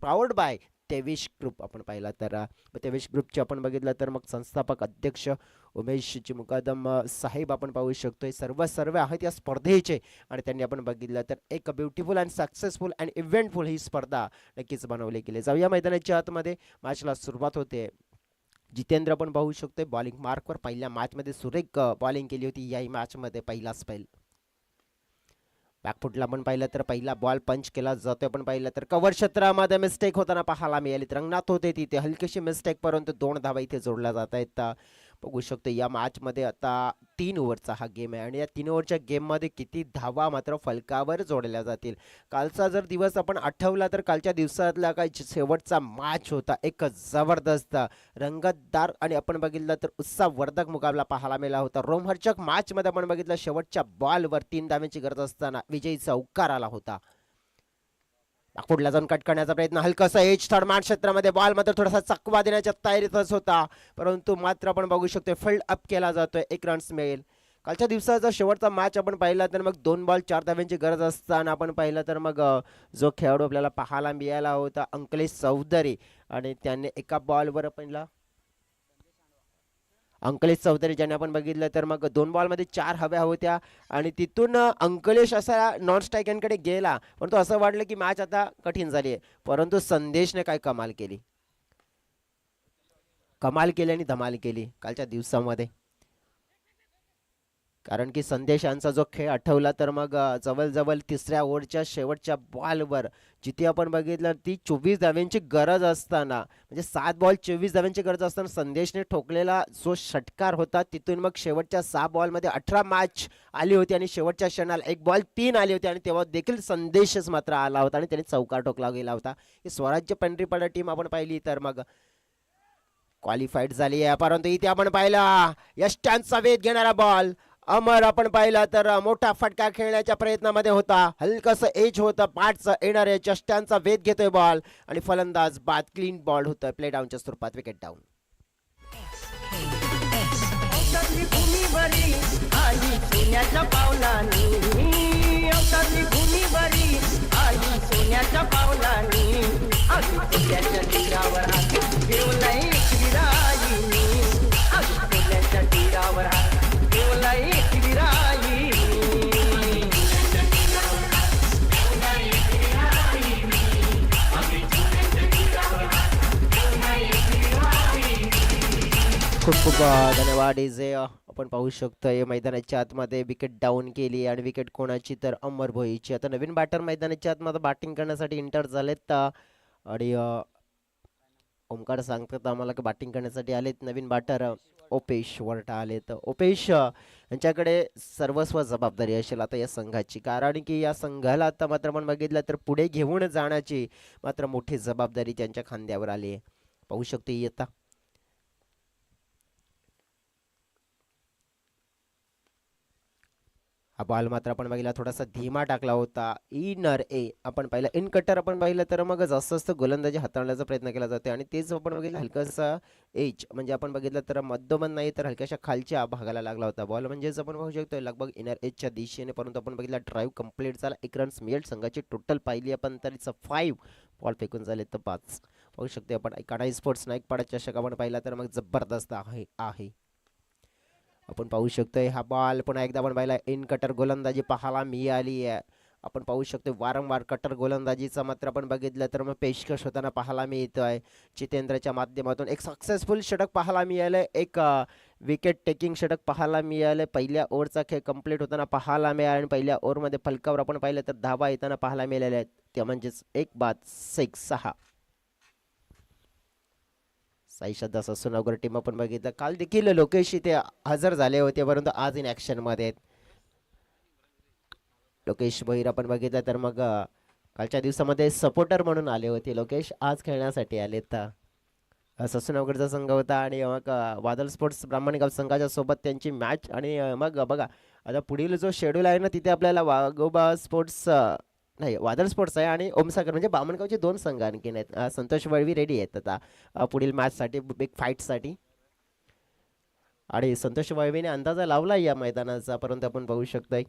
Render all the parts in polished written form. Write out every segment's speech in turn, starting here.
Proud bye तेविश group आपण पाहिला तर तेविश ग्रुपचे आपण बघितलं तर मग संस्थापक अध्यक्ष उमेशजी मुकादम साहेब आपण पाहू शकतो. सर्व आहेत या स्पर्धेचे आणि त्यांनी आपण बघितलं तर एक beautiful and successful and eventful ही स्पर्धा नक्कीच बनवली गेली. जाऊया मैदानाच्या आतमध्ये. मॅचला सुरुवात होते. जितेंद्र पण पाहू शकतोय बॉलिंग मार्कवर पहिल्या मॅचमध्ये सुरेख बॉलिंग केली होती. याही मॅचमध्ये पहिला स्पेल बॅकफुटला पण पाहिलं तर पहिला बॉल पंच केला जातोय. पण पाहिलं तर कव्हर क्षेत्रामध्ये मिस्टेक होताना पाहायला मिळाली. रंगनाथ होते तिथे हलकीशी मिस्टेक, परंतु 2 धावा इथे जोडल्या जात आहेत. बघू शकतो या मॅचमध्ये आता 3 ओव्हरचा हा गेम आहे आणि या 3 ओव्हरच्या गेममध्ये किती धावा मात्र फलकावर जोडल्या जातील. कालचा जर दिवस आपण आठवला तर कालच्या दिवसातला काय शेवटचा मॅच होता, एक जबरदस्त रंगतदार आणि आपण बघितलं तर उत्साहवर्धक मुकाबला पाहायला मिळाला होता. रोमहर्षक मॅचमध्ये आपण बघितलं शेवटच्या बॉलवर 3 धाव्यांची गरज असताना विजयी चौकार आला होता. पुढला जाऊन कट करण्याचा प्रयत्न, हलकासा एज थर्ड मॅच क्षेत्रामध्ये बॉल मात्र थोडासा चकवा देण्याच्या तयारीतच होता, परंतु मात्र आपण बघू शकतो फील्ड अप केला जातोय. 1 रन्स मिळेल. कालच्या दिवसाचा शेवटचा मॅच आपण पाहिला तर मग 2 बॉल 4 धाव्यांची गरज असताना आपण पाहिलं तर मग जो खेळाडू आपल्याला पाहायला मिळाला होता अंकलेश चौधरी आणि त्याने एका बॉलवर पहिला अंकलेश चौधरी ज्याने आपण बघितलं तर मग 2 बॉलमध्ये 4 हव्या होत्या आणि तिथून अंकलेश असा नॉन स्ट्रायकांकडे गेला, परंतु असं वाटलं की मॅच आता कठीण झाली आहे, परंतु संदेशने काय कमाल केली, कमाल केली आणि धमाल केली कालच्या दिवसामध्ये. कारण की संदेश यांचा जो खेळ आठवला तर मग जवळजवळ 3ऱ्या ओव्हरच्या शेवटच्या बॉलवर जिथे आपण बघितलं ती 24 धाव्यांची गरज असताना म्हणजे 7 बॉल 24 धाव्यांची गरज असताना संदेशने ठोकलेला जो षटकार होता तिथून मग शेवटच्या 6 बॉलमध्ये 18 मॅच आली होती आणि शेवटच्या क्षणाला 1 बॉल 3 आली होती आणि तेव्हा देखील संदेशच मात्र आला होता आणि त्याने चौकार ठोकला गेला होता. ही स्वराज्य पंढरीपाडा टीम आपण पाहिली तर मग क्वालिफाईड झाली आहे, परंतु इथे आपण पाहिला यष्टांचा वेध घेणारा बॉल अमर आपण पाहिला तर मोठा फटका खेळण्याच्या प्रयत्नामध्ये होता, हलकस एज होतं पाठचं येणाऱ्या चष्ट्यांचा वेध घेतोय बॉल आणि फलंदाज बाद क्लीन बॉल होतं प्ले डाऊनच्या स्वरूपात विकेट डाऊन. खूप खूप धन्यवाद इजे. आपण पाहू शकतो मैदानाच्या आतमध्ये विकेट डाऊन केली आणि विकेट कोणाची तर अमर भोईची. आता नवीन बॅटर मैदानाच्या आतमध्ये बॅटिंग करण्यासाठी इंटर झालेत आणि ओमकार सांगतात आम्हाला की बॅटिंग करण्यासाठी आलेत नवीन बॅटर ओपेश वरटा आलेत. ओपेश यांच्याकडे सर्वस्व जबाबदारी असेल आता या संघाची, कारण की या संघाला आता मात्र आपण बघितलं तर पुढे घेऊन जाण्याची मात्र मोठी जबाबदारी त्यांच्या खांद्यावर आली आहे. पाहू शकतो येता हा बॉल मात्र आपण बघितला थोडासा धीमा टाकला होता. इनर ए आपण पाहिलं इन कटर आपण पाहिलं तर मग जास्त जास्त गोलंदाजी हाताळण्याचा प्रयत्न केला जातो आणि तेच आपण बघितलं हलकासा एज म्हणजे आपण बघितलं तर मध्यमन नाही तर हलक्याशा खालच्या भागाला लागला होता बॉल, म्हणजेच आपण पाहू शकतो लगभग इनर एजच्या दिशेने, परंतु आपण बघितला ड्राईव्ह कंप्लीट झाला. 1 रन्स मिळेल. संघाची टोटल पाहिली आपण तर 5 बॉल फेकून झाले तर 5. पाहू शकतो आपण कानाई स्पोर्ट्स नाईक पाडा चषक आपण पाहिला तर मग जबरदस्त आहे. आपण पाहू शकतोय हा बॉल पुन्हा एकदा आपण पाहिला इन कटर गोलंदाजी पाहायला मिळाली आहे. आपण पाहू शकतो वारंवार कटर गोलंदाजीचा मात्र आपण बघितलं तर मग पेशकश होताना पाहायला मिळतोय. जितेंद्रच्या माध्यमातून एक सक्सेसफुल षटक पाहायला मिळालं, एक विकेट टेकिंग षटक पाहायला मिळालं. पहिल्या ओव्हरचा खेळ कंप्लीट होताना पाहायला मिळाला आणि पहिल्या ओव्हरमध्ये फलकावर आपण पाहिलं तर धावा येताना पाहायला मिळाल्या आहेत, त्या म्हणजेच 1 बाद 6. साई श्रद्धा ससूनगर टीम आपण बघितलं काल देखील लोकेश इथे हजर झाले होते, परंतु आज इन ॲक्शन मध्ये आहेत. लोकेश भैर आपण बघितलं तर मग कालच्या दिवसामध्ये सपोर्टर म्हणून आले होते. लोकेश आज खेळण्यासाठी आले तर ससूनगरचा संघ होता आणि मग वादळ स्पोर्ट्स ब्राह्मणगाव संघाच्या सोबत त्यांची मॅच आणि मग बघा आता पुढील जो शेड्यूल आहे ना तिथे आपल्याला वाघोबा स्पोर्ट्स नाही वादळ स्पोर्ट्स आहे आणि ओमसागर म्हणजे बामणगावचे 2 संघ आणखीन आहेत. संतोष वळवी रेडी आहेत आता पुढील मॅचसाठी बिग फाईटसाठी आणि संतोष वळवीने अंदाजा लावला या मैदानाचा, परंतु आपण पाहू शकतोय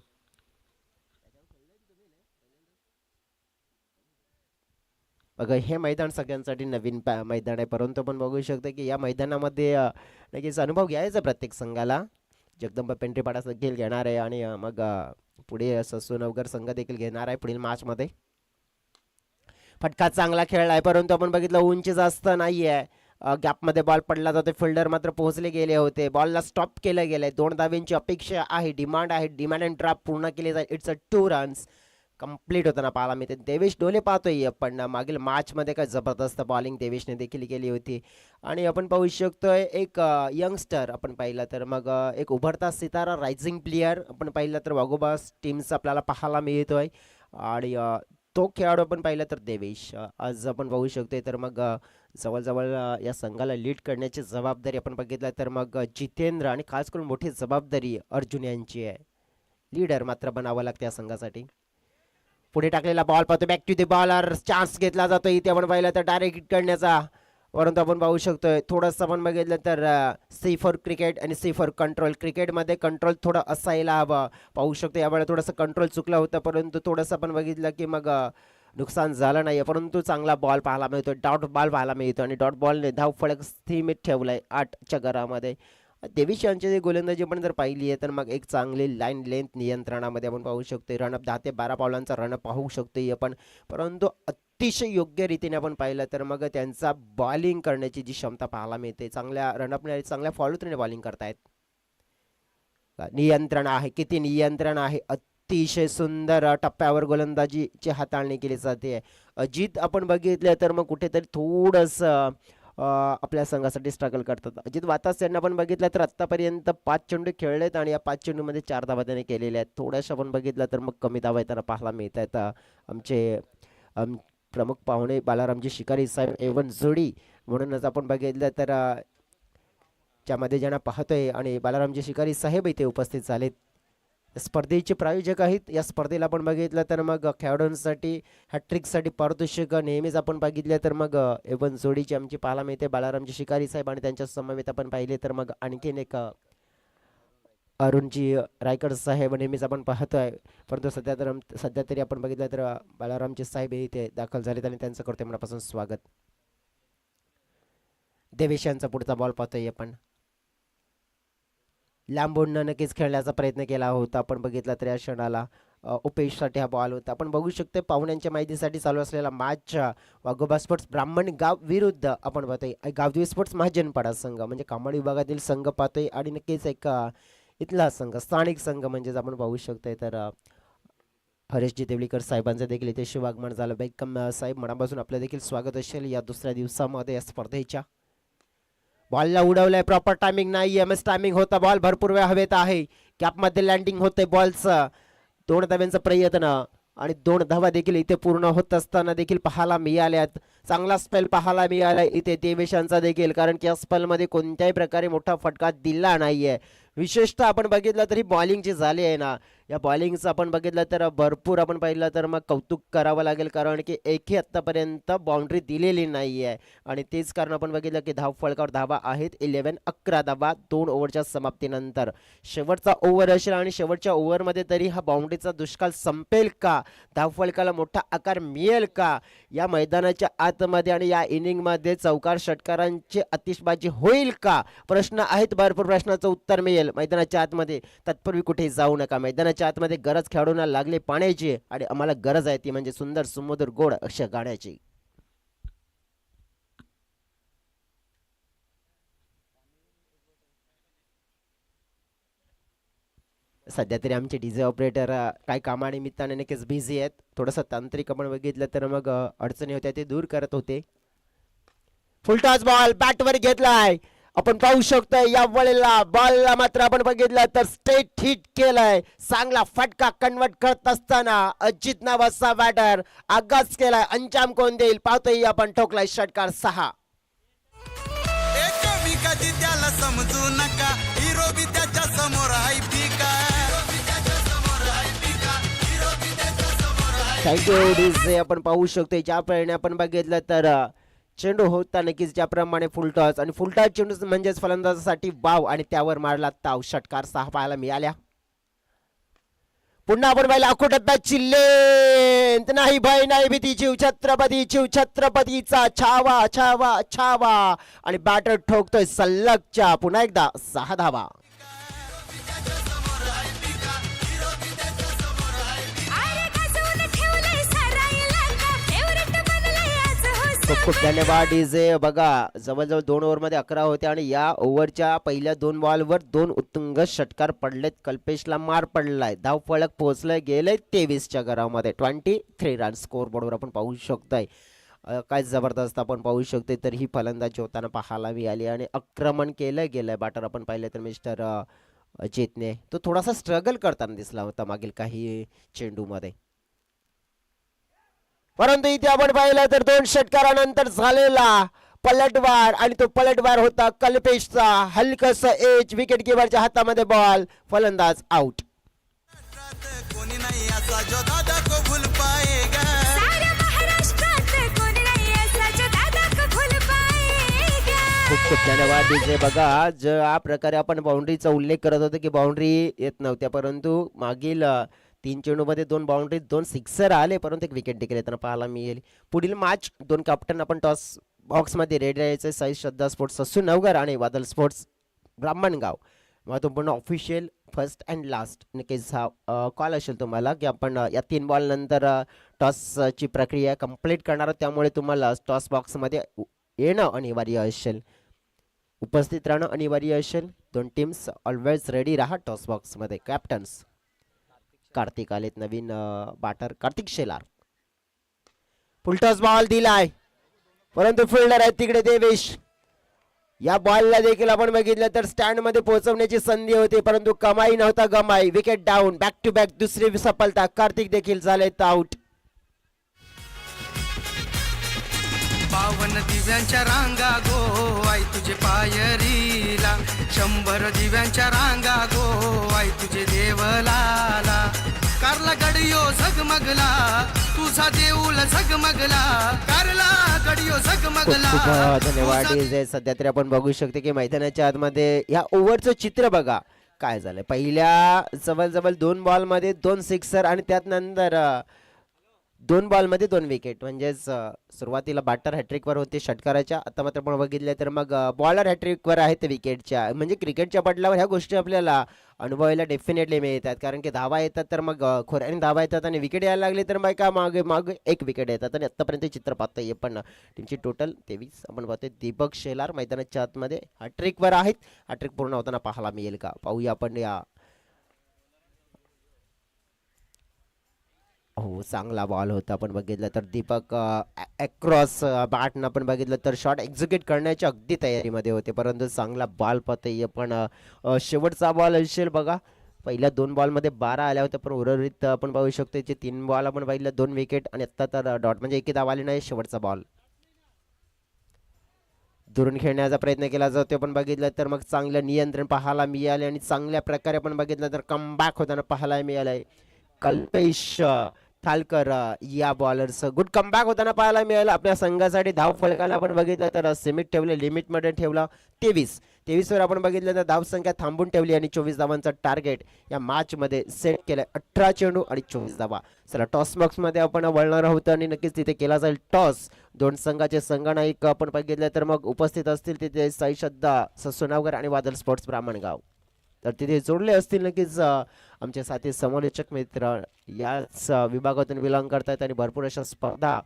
बघा हे मैदान सगळ्यांसाठी नवीन मैदान आहे, परंतु आपण बघू शकतो की या मैदानामध्ये नक्कीच अनुभव घ्यायचा प्रत्येक संघाला. जगदंबा पेंट्रीपाडा देखील घेणार आहे आणि मग पुढे ससूनगर संघ देखील घेणार आहे पुढील मॅचमध्ये. फटका चांगला खेळला आहे, परंतु आपण बघितलं उंची जास्त नाही आहे. गॅपमध्ये बॉल पडला जातो, फिल्डर मात्र पोहोचले गेले होते, बॉलला स्टॉप केलं गेलंय. 2 धावेंची अपेक्षा आहे, डिमांड आहे, डिमांड अँड ड्रॉप पूर्ण केले जाईल. इट्स अ 2 रन्स कंप्लीट होताना पाहायला मिळते. देवेश डोले पाहतोय आपण, मागील मॅचमध्ये काय जबरदस्त बॉलिंग देवेशने देखील केली होती. आणि आपण पाहू शकतोय एक यंगस्टर आपण पाहिलं तर मग एक उभरता सितारा रायझिंग प्लेयर आपण पाहिलं तर वाघोबास टीमचा आपल्याला पाहायला मिळतोय. आणि तो खेळाडू आपण पाहिलं तर देवेश आज आपण पाहू शकतोय. तर मग जवळजवळ या संघाला लीड करण्याची जबाबदारी आपण बघितलं तर मग जितेंद्र आणि खास करून मोठी जबाबदारी अर्जुन यांची आहे. लीडर मात्र बनावं लागते या संघासाठी. पुढे टाकलेला बॉल पाहतो, back to the bowler, chance घेतला जातो इथे आपण पाहिलं तर डायरेक्ट हिट करण्याचा. परंतु आपण पाहू शकतोय थोडंसं आपण बघितलं तर सी फॉर क्रिकेट आणि सी फॉर कंट्रोल. क्रिकेटमध्ये कंट्रोल थोडं असायला हवं. पाहू शकतो यावेळेला थोडंसं कंट्रोल चुकलं होतं, परंतु थोडंसं आपण बघितलं की मग नुकसान झालं नाही. परंतु चांगला बॉल पाहायला मिळतो, डॉट बॉल पाहायला मिळतो आणि डॉट बॉलने धाव फलक स्थिमित ठेवलाय 8च्या घरामध्ये. देवीश यांची गोलंदाजी पण जर पाहिली आहे तर मग एक चांगली लाईन लेंथ नियंत्रणामध्ये आपण पाहू शकतो. रनअप 10 ते 12 पावलांचा रनअप पाहू शकतो आपण, परंतु अतिशय योग्य रीतीने आपण पाहिलं तर मग त्यांचा बॉलिंग करण्याची जी क्षमता पाहायला मिळते. चांगल्या रनअपने चांगल्या फॉलोथ्रूने बॉलिंग करतायत. नियंत्रण आहे, किती नियंत्रण आहे. अतिशय सुंदर टप्प्यावर गोलंदाजीची हाताळणी केली जाते. अजित आपण बघितलं तर मग कुठेतरी थोडंसं आपल्या संघासाठी स्ट्रगल करतात. अजित वातास यांना आपण बघितलं तर आत्तापर्यंत 5 चेंडू खेळलेत आणि या 5 चेंडूमध्ये 4 धावा त्याने केलेल्या आहेत. थोड्याशा आपण बघितलं तर मग कमी धावा येताना पाहायला मिळत आहेत. आमचे प्रमुख पाहुणे बालारामजी शिकारी साहेब एवन जोडी म्हणूनच आपण बघितलं तर ज्यामध्ये ज्यांना पाहतोय आणि बालारामजी शिकारी साहेब इथे उपस्थित झालेत. स्पर्धेचे प्रायोजक आहेत. या स्पर्धेला आपण बघितलं तर मग खेळाडूंसाठी हॅट्रिकसाठी पारितोषिक नेहमीच आपण बघितलं तर मग एवन जोडीची आमची पाहायला मिळते बालारामजी शिकारी साहेब आणि त्यांच्या समवेत आपण पाहिले तर मग आणखीन एक अरुणजी रायकर साहेब नेहमीच आपण पाहतोय. परंतु सध्या तरी आपण बघितलं तर बालारामजी साहेब इथे दाखल झालेत आणि त्यांचं करतोय मनापासून स्वागत. देवेश यांचा पुढचा बॉल पाहतोय आपण, लांबून नक्कीच खेळण्याचा प्रयत्न केला होता. आपण बघितला तर या क्षणाला उपेशसाठी हा बॉल होता. आपण बघू शकतो पाहुण्यांच्या माहितीसाठी चालू असलेला मॅच वाघोबा स्पोर्ट्स ब्राह्मण गाव विरुद्ध आपण पाहतोय गावदेवी स्पोर्ट्स महाजनपाडा संघ म्हणजे कामाडी विभागातील संघ पाहतोय. आणि नक्कीच एक इथला संघ स्थानिक संघ म्हणजेच आपण पाहू शकतोय तर हरेशजी देवळीकर साहेबांचं देखील इथे शुभागमन झालं. वेलकम साहेब, मनापासून आपलं देखील स्वागत असेल या दुसऱ्या दिवसामध्ये या स्पर्धेच्या. बॉलला उडवलंय, प्रॉपर टायमिंग नाही, एमएस टायमिंग होता, बॉल भरपूर वेळ हवेत आहे, कॅपमध्ये लँडिंग होते बॉलचं. 2 धाव्यांचा प्रयत्न आणि 2 धावा देखील इथे पूर्ण होत असताना देखील पाहायला मिळाल्यात. चांगला स्पेल पाहायला मिळाला इथे देवेशांचा देखील, कारण की या स्पेलमध्ये कोणत्याही प्रकारे मोठा फटका दिला नाहीये. विशेषतः आपण बघितलं तरी बॉलिंग जी झाली आहे ना, या बॉलिंगचं आपण बघितलं तर भरपूर आपण पाहिलं तर मग कौतुक करावं लागेल, कारण की एकही आत्तापर्यंत बाउंड्री दिलेली नाही आहे. आणि तेच कारण आपण बघितलं की धाव फलकावर धावा आहेत 11 धावा 2 ओव्हरच्या समाप्तीनंतर. शेवटचा ओव्हर असेल आणि शेवटच्या ओव्हरमध्ये तरी हा बाउंड्रीचा दुष्काळ संपेल का, धाव फलकाला मोठा आकार मिळेल का, या मैदानाच्या आतमध्ये आणि या इनिंगमध्ये चौकार षटकारांची आतिषबाजी होईल का, प्रश्न आहेत, भरपूर प्रश्नाचं उत्तर मिळेल मैदानाच्या आतमध्ये. तत्पूर्वी कुठे जाऊ नका, मैदानाच्या आतमध्ये गरज खेळाडूंना लागली पाण्याची आणि आम्हाला गरज आहे ती म्हणजे सुंदर सुमधुर गोड अशा गाण्याची. सध्या तरी आमचे डीजे ऑपरेटर काही कामानिमित्ताने नक्कीच बिझी आहेत. थोडंसं तांत्रिक आपण बघितलं तर मग अडचणी होत्या ते दूर करत होते. फुलटॉस बॉल बॅटवर घेतलाय आपण पाहू शकतोय. या वेळेला बॉलला मात्र आपण बघितलं तर स्ट्रेट हिट केलाय. चांगला फटका कन्वर्ट करत असताना अजित नावाचा बॅटर आगास केलाय. अंजाम कोण देईल पाहतोय आपण. ठोकलाय षटकार 6. कधी त्याला समजू नका, हिरो बी त्याच्या समोर आहे पिका. Thank you DJ. आपण पाहू शकतोय ज्याप्रमाणे आपण बघितलं तर चेंडू होता नक्कीच ज्याप्रमाणे फुलटॉस आणि फुलटॉस चेंडू म्हणजेच फलंदाजासाठी वाव आणि त्यावर मारला ताव. षटकार 6 पाहायला मिळाल्या. पुन्हा आपण पाहिलं अखो डब्यात चिल्ले नाही भय नाही भीती शिव छत्रपतीचा छावा छावा छावा आणि बॅटर ठोकतोय सल्लगच्या पुन्हा एकदा 6 धावा. खूप खूप धन्यवाद डीजे. बघा जवळजवळ 2 ओव्हरमध्ये 11 होते आणि या ओव्हरच्या पहिल्या 2 बॉलवर 2 उत्तुंग षटकार पडलेत. कल्पेशला मार पडलाय, धाव फलक पोहोचलंय, गेले 23च्या घरामध्ये. 23 रन स्कोर बोर्डवर आपण पाहू शकतोय. काय जबरदस्त आपण पाहू शकतोय. तर ही फलंदाजी होताना पाहायला मिळाली आणि आक्रमण केलं गेलंय. बॅटर आपण पाहिलं तर मिस्टर चेतने तो थोडासा स्ट्रगल करताना दिसला होता मागील काही चेंडूमध्ये, परंतु इथे आपण पाहिलं तर 2 षटकारानंतर झालेला पलटवार आणि तो पलटवार होता कल्पेशचा. हलकस एज, विकेट किपरच्या हातामध्ये बॉल, फलंदाज आउट. कोणी नाही असा जो दादा को भूल पाएगा. खूप खूप धन्यवाद डीजे. बघा ज्या प्रकारे आपण बाउंड्रीचा उल्लेख करत होतो की बाउंड्री येत नव्हत्या, परंतु मागील 3 चेंडूमध्ये 2 बाउंड्री 2 सिक्सर आले, परंतु एक विकेट देखील येताना पाहायला मिळेल. पुढील मॅच 2 कॅप्टन आपण टॉस बॉक्समध्ये रेडी राहायचे. साई श्रद्धा स्पोर्ट्स ससू नवघर आणि वादल स्पोर्ट्स ब्राह्मणगाव. महत्त्वपूर्ण ऑफिशियल फर्स्ट अँड लास्ट नक्कीच हा कॉल असेल तुम्हाला की आपण या 3 बॉल नंतर टॉसची प्रक्रिया कंप्लीट करणार आहोत. त्यामुळे तुम्हाला टॉस बॉक्समध्ये येणं अनिवार्य असेल, उपस्थित राहणं अनिवार्य असेल. 2 टीम्स ऑलवेज रेडी राहा टॉस बॉक्समध्ये. कॅप्टन्स कार्तिक आलेत, नवीन batter Kartik Shelar. Full toss ball दिलाय, परंतु फिल्डर आहेत तिकडे देवेश. या बॉलला देखील आपण बघितलं तर स्टँड मध्ये पोहोचवण्याची संधी होती, परंतु कमाई नव्हता गमाई. Wicket down, back to back दुसरी सफलता. कार्तिक देखील झाले आउट. 52 दिव्यांच्या रांगा गो आई तुझे पायरीला. 100 दिव्यांच्या रांगा गो आई तुझे देवलाला. कारला गडियो झगमगला तुझा देऊळ झगमगला. कारला गडियो झगमगला. खूप धन्यवाद डीजे. सध्या तरी आपण बघू शकतो की मैदानाच्या आतमध्ये या ओव्हरचं चित्र बघा काय झालं. पहिल्या जवळजवळ 2 बॉलमध्ये 2 सिक्सर आणि त्यात नंतर 2 बॉलमध्ये 2 विकेट. म्हणजेच सुरुवातीला बॅटर हॅट्रिकवर होते षटकाराच्या, आता मात्र आपण बघितलं तर मग बॉलर हॅट्रिकवर आहेत विकेटच्या. म्हणजे क्रिकेटच्या पडल्यावर ह्या गोष्टी आपल्याला अनुभवायला डेफिनेटली मिळतात, कारण की धावा येतात तर मग खोऱ्याने धावा येतात आणि विकेट यायला लागली तर मग का मागे मागे 1 विकेट येतात. आणि आत्तापर्यंत चित्र पाहतोय पण टीमची टोटल 23 आपण पाहतोय. दीपक शेलार मैदानाच्या आतमध्ये हॅट्रिकवर आहेत. हॅट्रिक पूर्ण होताना पाहायला मिळेल का पाहूया आपण. या हो चांगला बॉल होता. आपण बघितलं तर दीपक अक्रॉस बॅटनं आपण बघितलं तर शॉट एक्झिक्यूट करण्याच्या अगदी तयारीमध्ये होते, परंतु चांगला बॉल पाहतोय. पण शेवटचा बॉल असेल बघा. पहिल्या 2 बॉलमध्ये 12 आल्या होत्या, पण उर्वरित आपण पाहू शकतो जे 3 बॉल आपण बघितलं 2 विकेट आणि आत्ता तर डॉट म्हणजे एकही धाव आली नाही. शेवटचा बॉल दुरून खेळण्याचा प्रयत्न केला जातो. पण बघितलं तर मग चांगलं नियंत्रण पाहायला मिळाले आणि चांगल्या प्रकारे आपण बघितलं तर कमबॅक होताना पाहायला मिळालंय. कल्पेश थालकर या बॉलरचं गुड कमबॅक होताना पाहायला मिळालं. आपल्या संघासाठी धाव फलकाला आपण बघितलं तर सीमित ठेवलं, लिमिटमध्ये ठेवला 23 वर आपण बघितलं तर धाव संख्या थांबून ठेवली आणि 24 धावांचं टार्गेट या मॅचमध्ये सेट केलंय. 18 चेंडू आणि 24 धावा. चला टॉस बॉक्समध्ये आपण वळणार आहोत आणि नक्कीच तिथे केला जाईल टॉस. 2 संघाचे संघनायक आपण बघितलं तर मग उपस्थित असतील तिथे साई श्रद्धा ससुनावकर आणि वादल स्पोर्ट्स ब्राह्मणगाव. तर तिथे जोडले असतील नक्कीच आमचे साथी समालोचक मित्र याच विभागातून बिलॉंग करतात आणि भरपूर अशा स्पर्धा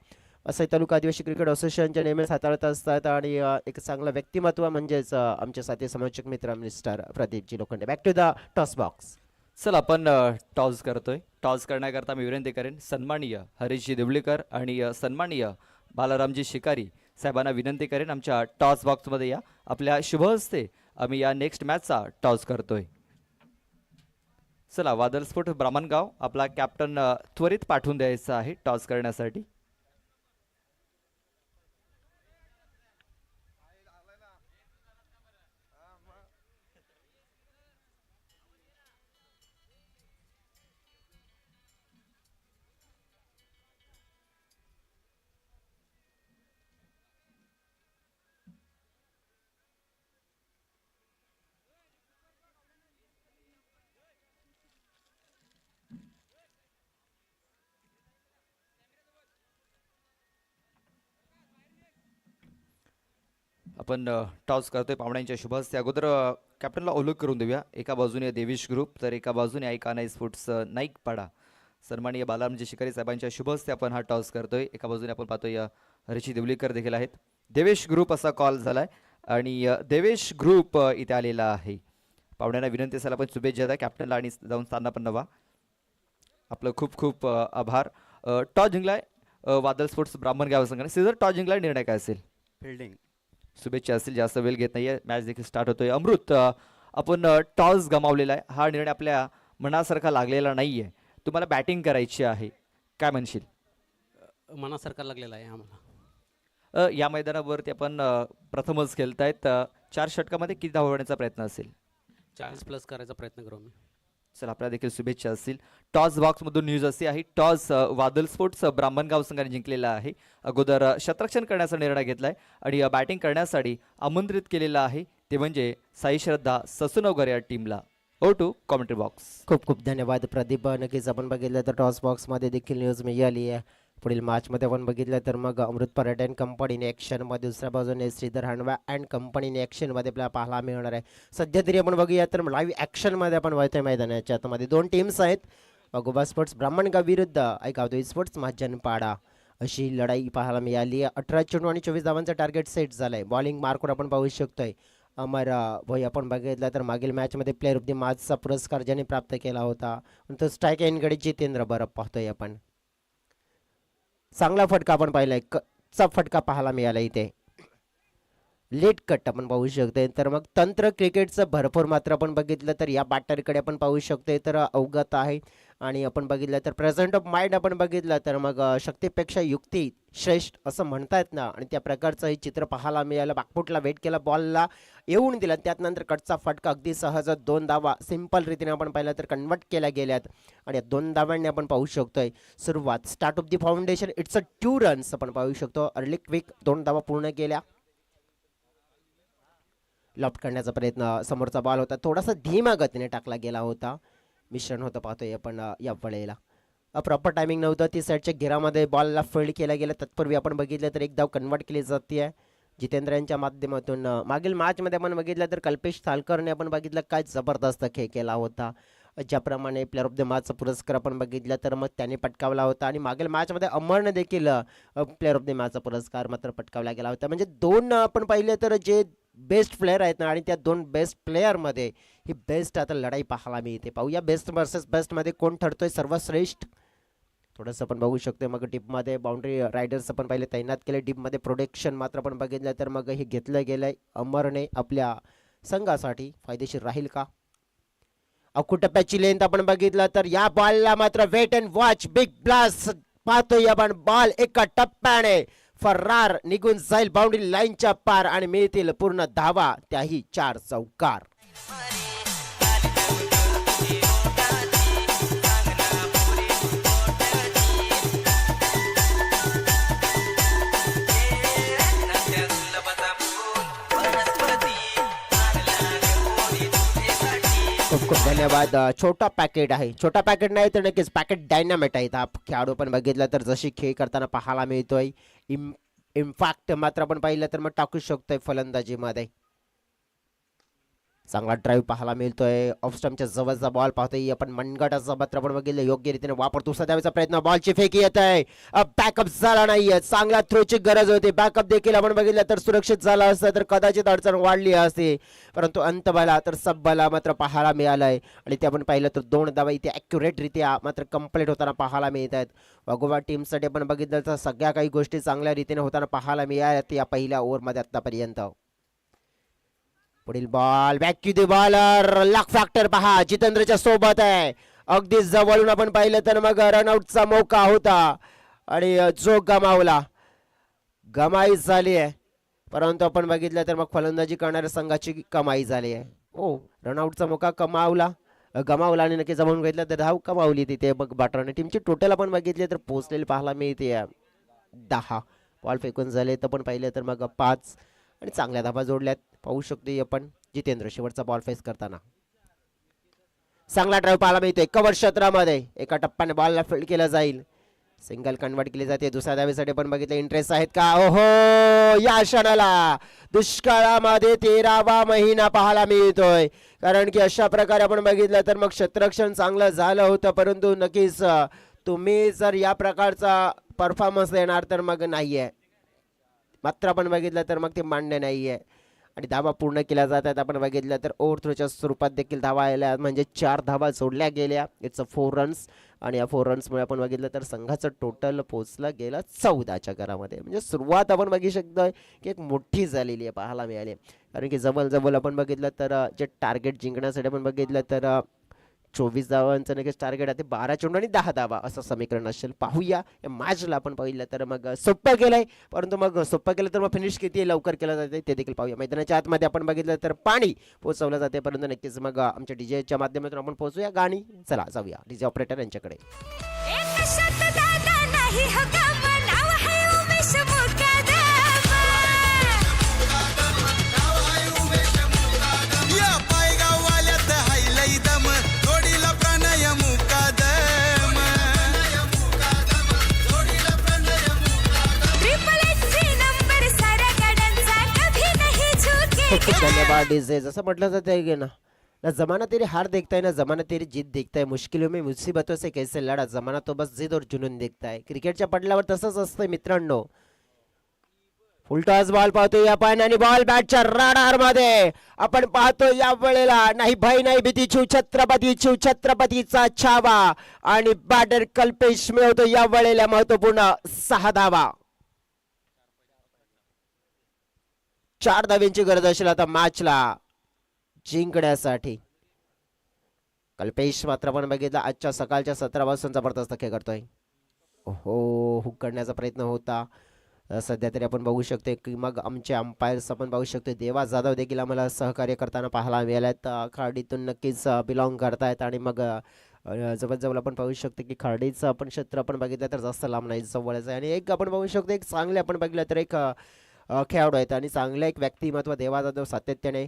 असं तालुका आदिवासी क्रिकेट असोसिएशनच्या नेहमीच हाताळत असतात. आणि एक चांगलं व्यक्तिमत्व म्हणजेच आमचे साथी समालोचक मित्र mister Pradeepji Lokhande. Back to the toss box. चल आपण टॉस करतोय. टॉस करण्याकरता मी विनंती करेन सन्माननीय हरीशजी देवळीकर आणि सन्माननीय बालारामजी शिकारी साहेबांना विनंती करेन आमच्या टॉस बॉक्समध्ये या. आपल्या शुभ हस्ते आम्ही या नेक्स्ट मॅचचा टॉस करतोय. चला वादल स्पोर्ट ब्राह्मणगाव आपला कॅप्टन त्वरित पाठवून द्यायचा आहे टॉस करण्यासाठी. आपण टॉस करतोय पाहुण्यांच्या शुभ हस्ते. अगोदर कॅप्टनला ओळख करून देऊया. एका बाजूने देवेश ग्रुप तर एका बाजूने ऐकाना स्पोर्ट्स नाईक पाडा. सन्माननीय बालारामजी शिकारी साहेबांच्या शुभ हस्ते आपण हा टॉस करतोय. एका बाजूने आपण पाहतोय हरीशी देवलीकर देखील आहेत. देवेश ग्रुप असा कॉल झालाय आणि देवेश ग्रुप इथे आलेला आहे. पाहुण्यांना विनंती असायला पण शुभेच्छा द्या कॅप्टनला आणि जाऊन स्थान पण नवा. आपलं खूप खूप आभार. टॉस जिंकलाय वादळ स्पोर्ट्स ब्राह्मणगाव संघाने. सीझर टॉस जिंकलाय, निर्णय काय असेल? फिल्डिंग. शुभेच्छा असतील, जास्त वेळ घेत नाहीये. मॅच देखील स्टार्ट होतोय. अमृत, आपण टॉस गमावलेला आहे. हा निर्णय आपल्या मनासारखा लागलेला नाहीये. तुम्हाला बॅटिंग करायची आहे, काय म्हणशील? मनासारखा लागलेला आहे आम्हाला. या मैदानावरती आपण प्रथमच खेळतायत. 4 षटकामध्ये किती धावा होण्याचा प्रयत्न असेल? 40+ करायचा प्रयत्न करू मी. चला, आपल्या देखील शुभेच्छा असतील. टॉस बॉक्समधून न्यूज अशी आहे, टॉस वादळ स्पोर्ट्स ब्राह्मणगाव संघाने जिंकलेला आहे. अगोदर क्षेत्ररक्षण करण्याचा निर्णय घेतलाय आणि बॅटिंग करण्यासाठी आमंत्रित केलेला आहे ते म्हणजे साई श्रद्धा ससुनवगर या टीमला. Over to commentary box. खूप खूप धन्यवाद प्रदीप. नक्कीच आपण बघितलं तर टॉस बॉक्समध्ये देखील न्यूज मिळाली आहे. पुढील मॅचमध्ये आपण बघितलं तर मग अमृत पर्यटन कंपनीने ॲक्शनमध्ये, दुसऱ्या बाजूने श्रीधर हांडवा अँड कंपनीने ॲक्शनमध्ये आपल्याला पाहायला मिळणार आहे. सध्या तरी आपण बघूया तर लाईव्ह ॲक्शनमध्ये आपण वळतोय मैदानाच्या आतमध्ये. 2 टीम्स आहेत, गोवा स्पोर्ट्स ब्राह्मणगाव विरुद्ध ऐकावतोय स्पोर्ट्स महाजनपाडा. अशी लढाई पाहायला मिळाली आहे. 18 चेंडू आणि 24 धावांचा टार्गेट सेट झालं आहे. बॉलिंग मार्कवर आपण पाहू शकतोय अमर भाई. आपण बघितलं तर मागील मॅचमध्ये प्लेअर ऑफ द मॅचचा पुरस्कार ज्याने प्राप्त केला होता. तो स्ट्राईक एंडकडे जितेंद्र बरब पाहतोय आपण. चांगला फटका आपण पाहिलाय, कच्चा फटका पाहायला मिळाला इथे. लेट कट आपण पाहू शकतोय. तर मग तंत्र क्रिकेटचं भरपूर मात्र आपण बघितलं तर या बॅटरकडे आपण पाहू शकतोय तर अवगत आहे. आणि आपण बघितलं तर प्रेझेंट ऑफ माइंड आपण बघितलं तर मग शक्तीपेक्षा युक्ती श्रेष्ठ असं म्हणतायत ना, आणि त्या प्रकारचं हे चित्र पाहायला मिळालं. बॅकफुटला वेट केला, बॉलला येऊन दिला, त्यानंतर कटचा फटका अगदी सहज 2 धावा सिंपल रीतीने आपण पाहिलं तर कन्वर्ट केल्या गेल्यात. आणि 2 धावांनी आपण पाहू शकतोय सुरुवात. Start of the foundation, it's a 2 runs आपण पाहू शकतो. अर्ली क्विक 2 धावा पूर्ण केल्या. लॉफ्ट करण्याचा प्रयत्न, समोरचा बॉल होता थोडासा धीमा गतीने टाकला गेला होता. मिश्रण होतं पाहतोय आपण या वेळेला. प्रॉपर टायमिंग नव्हतं. ती साईडच्या घेरामध्ये बॉलला फील्ड केला गेला. तत्पूर्वी आपण बघितलं तर 1 धाव कन्वर्ट केली जाते आहे जितेंद्र यांच्या माध्यमातून. मागील मॅचमध्ये आपण बघितलं तर कल्पेश थालकरने आपण बघितलं काय जबरदस्त खेळ केला होता. ज्याप्रमाणे प्लेअर ऑफ द मॅचचा पुरस्कार आपण बघितला तर मग त्याने पटकावला होता. आणि मागील मॅचमध्ये अमरने देखील प्लेअर ऑफ द मॅचचा पुरस्कार मात्र पटकावला गेला होता. म्हणजे 2 आपण पाहिले तर जे बेस्ट प्लेयर आहेत ना, आणि त्या 2 बेस्ट प्लेअरमध्ये ही बेस्ट आता लढाई पाहायला मिळते. पाहूया बेस्ट वर्सेस बेस्टमध्ये कोण ठरतोय सर्वश्रेष्ठ. थोडंसं आपण बघू शकतो. मग टीपमध्ये बाउंड्री रायडर्स आपण पहिले तैनात केले. टीपमध्ये प्रोटेक्शन मात्र आपण बघितलं तर मग हे घेतलं गेलंय अमरने आपल्या संघासाठी. फायदेशीर राहील का? अकुटप्प्याची लेंथ आपण बघितलं तर या बॉलला मात्र wait and watch, big blast पाहतोय आपण. बॉल एका टप्प्याने फरार निघून जाईल बाउंड्री लाईनच्या पार आणि मिळतील पूर्ण धावा, त्याही 4 चौकार. खूप खूप धन्यवाद. छोटा पॅकेट आहे, छोटा पॅकेट नाही तर नक्कीच पॅकेट डायनामेट आहे. हा खेळाडू पण बघितला तर जशी खेळ करताना पाहायला मिळतोय. इम्पॅक्ट मात्र आपण पाहिलं तर मग टाकू शकतोय फलंदाजीमध्ये. चांगला ड्राईव्ह पाहायला मिळतोय. ऑफ स्टंपच्या जवळचा बॉल पाहतोय आपण. मनगटाचा मात्र आपण बघितलं योग्य रीतीने वापरतो द्यायचा प्रयत्न. बॉलची फेकी येत आहे, बॅकअप झाला नाहीये. चांगला थ्रोची गरज होती. बॅकअप देखील आपण बघितलं तर सुरक्षित झाला असता तर कदाचित अडचण वाढली असती, परंतु अंतबाला तर सबबाला मात्र पाहायला मिळालंय. आणि ते आपण पाहिलं तर 2 धावा इथे ॲक्युरेटरित्या मात्र कंप्लीट होताना पाहायला मिळत आहेत. गोवा टीमसाठी आपण बघितलं तर सगळ्या काही गोष्टी चांगल्या रीतीने होताना पाहायला मिळाल्यात या पहिल्या ओव्हरमध्ये आतापर्यंत. पुढील ball back to the bowler. Luck factor पहा जितेंद्रच्या सोबत आहे. अगदी जवळून आपण पाहिलं तर मग रनआउटचा मौका होता आणि जो गमाई झाली आहे, परंतु आपण बघितलं तर मग फलंदाजी करणाऱ्या संघाची कमाई झाली आहे. हो, रनआउटचा मौका गमावला आणि नक्की जमवून घेतलं तर धाव कमावली तिथे. मग बॅटरने टीमची टोटल आपण बघितले तर पोहोचलेली पाहायला मिळते 10. बॉल फेकून झाले तर पण पाहिलं तर मग 5 आणि चांगल्या धावा जोडल्यात पाहू शकतो आपण. जितेंद्र शेवटचा बॉल फेस करताना चांगला ड्राईव्ह पाहायला मिळतोय. कव्हर क्षेत्रामध्ये एका टप्प्याने बॉलला फील्ड केला जाईल. सिंगल कन्वर्ट केली जाते. दुसऱ्या धावेसाठी पण बघितलं इंटरेस्ट आहेत का? ओहो, या क्षणाला दुष्काळामध्ये 13वा महिना पाहायला मिळतोय. कारण की अशा प्रकारे आपण बघितलं तर मग क्षेत्ररक्षण चांगलं झालं होतं, परंतु नक्कीच तुम्ही जर या प्रकारचा परफॉर्मन्स देणार तर मग नाहीये, मात्र आपण बघितलं तर मग ते मान्य नाहीये. आणि धावा पूर्ण केल्या जातात. आपण बघितलं तर ओव्हर थ्रोच्या स्वरूपात देखील धावा आल्या, म्हणजे 4 धावा जोडल्या गेल्या. It's a 4 runs. आणि या 4 रन्समुळे आपण बघितलं तर संघाचं टोटल पोचलं गेलं 14च्या घरामध्ये. म्हणजे सुरुवात आपण बघू शकतोय की एक मोठी झालेली आहे पाहायला मिळाली. कारण की जवळ आपण बघितलं तर जे टार्गेट जिंकण्यासाठी आपण बघितलं तर 24 धावांचं नक्कीच टार्गेट आहे, ते 12 चेंडू आणि 10 धावा असं समीकरण असेल. पाहूया या मॅचला आपण पाहिलं तर मग सोपं केलंय, परंतु मग सोपं केलं तर मग फिनिश किती लवकर केलं जाते ते देखील पाहूया. मैदानाच्या आतमध्ये आपण बघितलं तर पाणी पोहोचवलं जाते, परंतु नक्कीच मग आमच्या डीजेच्या माध्यमातून आपण पोहोचूया गाणी. चला जाऊया डीजे ऑपरेटर यांच्याकडे. या पायगाववाल्यात हायलय दम जोडीला प्रणय मुकादम खूप धन्यवाद डीजे. जसं म्हटलं जातं की ना जमाना तेरी हार देखता है, ना जमाना तेरी जीत देखता है, मुश्किलों में मुसीबतों से कैसे लढा, जमाना तो बस जिद और जुनून देखता है. क्रिकेटच्या पडल्यावर तसंच असतं मित्रांनो. फुलटॉस बॉल पाहतोय आपण आणि बॉल बॅटच्या राडार मध्ये आपण पाहतो या वेळेला. नाही भय नाही भीती, छत्रपतीचा छावा आणि बॅटर कल्पेश मिळवतो या वेळेला महत्वपूर्ण 6 धावा. 4 धाव्यांची गरज असेल आता मॅचला जिंकण्यासाठी. कल्पेश मात्र आपण बघितलं आजच्या सकाळच्या 17 पासून जबरदस्त खेळ करतोय. हो, हुक करण्याचा प्रयत्न होता. सध्या तरी आपण बघू शकतो की मग आमचे अंपायर्स आपण बघू शकतो देवा जाधव देखील आम्हाला सहकार्य करताना पाहायला मिळाल्यात. खर्डीतून नक्कीच बिलॉंग करतायत आणि मग जवळ आपण पाहू शकतो की खर्डीचं आपण क्षेत्र आपण बघितलं तर जास्त लांब नाही, जवळच आहे. आणि एक आपण बघू शकतो एक चांगले आपण बघितलं तर एक खेळाडू आहेत आणि चांगलं एक व्यक्तिमत्व देवा जाधव सातत्याने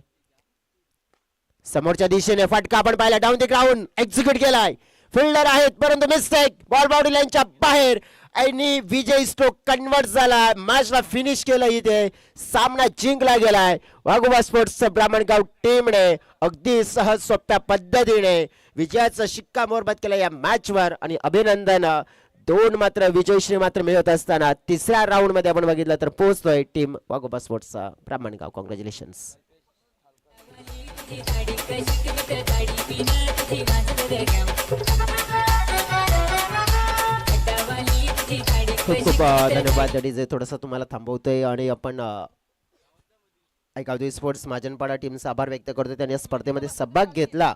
समोरच्या दिशेने फटका आपण पाहिला डाऊन द ग्राउंड एक्झिक्यूट केलाय. फिल्डर आहेत परंतु मिस्टेक, बॉल बाउंड्री लाईनच्या बाहेर आणि विजय स्ट्रोक कन्वर्ट झाला. मॅचला फिनिश केलं, इथे सामना जिंकला गेलाय. वाघोबा स्पोर्ट्सचं ब्राह्मणगाव टीमने अगदी सहज सोप्या पद्धतीने विजयाचा शिक्कामोर्तब केला या मॅचवर आणि अभिनंदन. 2 मात्र विजयश्री मात्र मिळत असताना 3ऱ्या राऊंड मध्ये आपण बघितलं तर पोहोचतोय टीम वाघोबा स्पोर्ट्सचा ब्राह्मणगाव. कॉंग्रॅच्युलेशन्स. खूप खूप धन्यवाद डीजे. थोडंसं तुम्हाला थांबवतोय आणि आपण ऐकावतोय स्पोर्ट्स माजनपाडा टीमचा आभार व्यक्त करतोय. त्यांनी या स्पर्धेमध्ये सहभाग घेतला